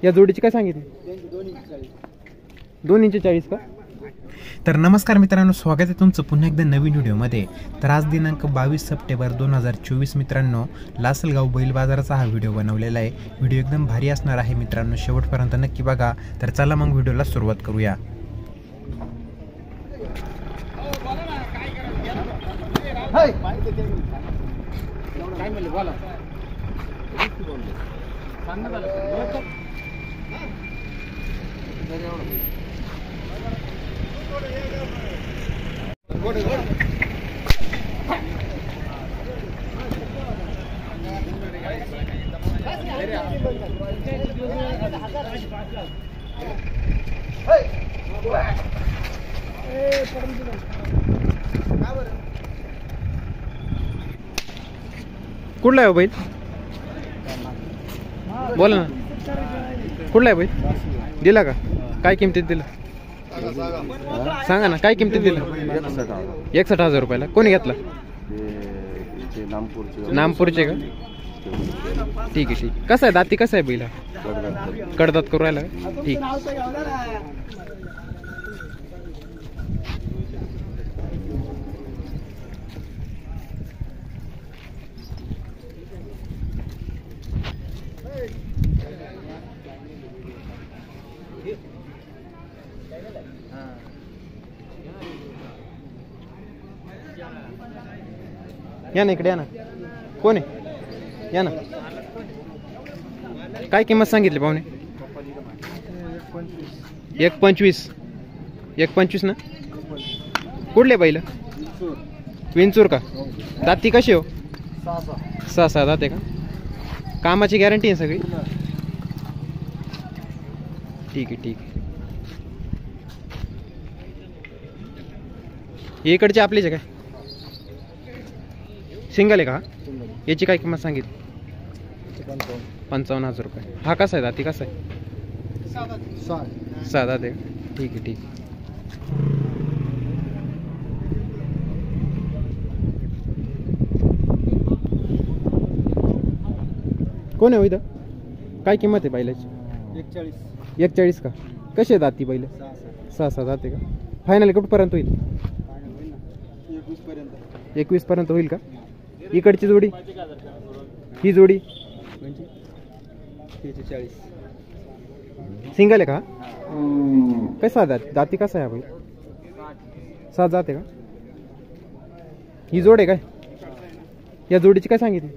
या जोडीची काय सांगितली? 2 इंच 40 का? तर नमस्कार मित्रांनो, स्वागत आहे तुमचं पुन्हा एकदा नवीन व्हिडिओमध्ये। तर आज दिनांक 22 सप्टेंबर 2024 मित्रांनो, लासलगाव बैल बाजाराचा हा व्हिडिओ बनवलेला आहे। व्हिडिओ एकदम भारी असणार आहे मित्रांनो, शेवटपर्यंत नक्की बघा। तर चला मग व्हिडिओला सुरुवात करूया। कुठला आहे बैल? बोला ना, कुठला आहे बैल? दिला का? काय किमतीत दिला सांगा ना, काय किमतीत दिला? 61,000 रुपयाला। कोणी घेतला? नामपूरचे का? ठीक आहे, ठीक। कसं आहे दाती, कसं आहे बैला? कडदात करू राहिला? ठीक। या ना इकडे, या ना। कोण आहे? या ना। काय किंमत सांगितली पाहुणे? 1.25 ना? कुठले बैल? विंचूर का? दाती कशी हो? 6 दाते का? कामाची गॅरंटी आहे सगळी? ठीक आहे, ठीक आहे। इकडचे आपलेच आहे काय? सिंगल आहे का? याची काय किंमत सांगितली? 55,000 रुपये। हा कसा आहे दाती, कसा आहे? 6 दाते। ठीक आहे, ठीक आहे। कोण आहे हो इथं? काय किंमत आहे बैलाची? 41 का? कशी आहे दाती बैल? 6 दाते का? फायनल कुठपर्यंत होईल? 21 पर्यंत होईल का? इकडची जोडी, ही जोडी 40 सिंगल आहे का? कसा दाती कसा आहे भाई? 7 जाते का? ही जोड आहे काय? या जोडीची काय सांगितली?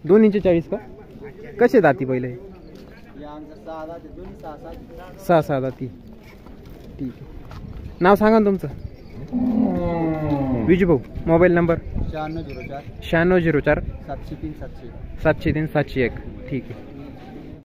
2 इंच 40 का? कसे दाती पहिले? 6 दाती। ठीक आहे। नाव सांगा ना तुमचं? विजू भाऊ। Mobile number? 9604 703 701। ठीक आहे।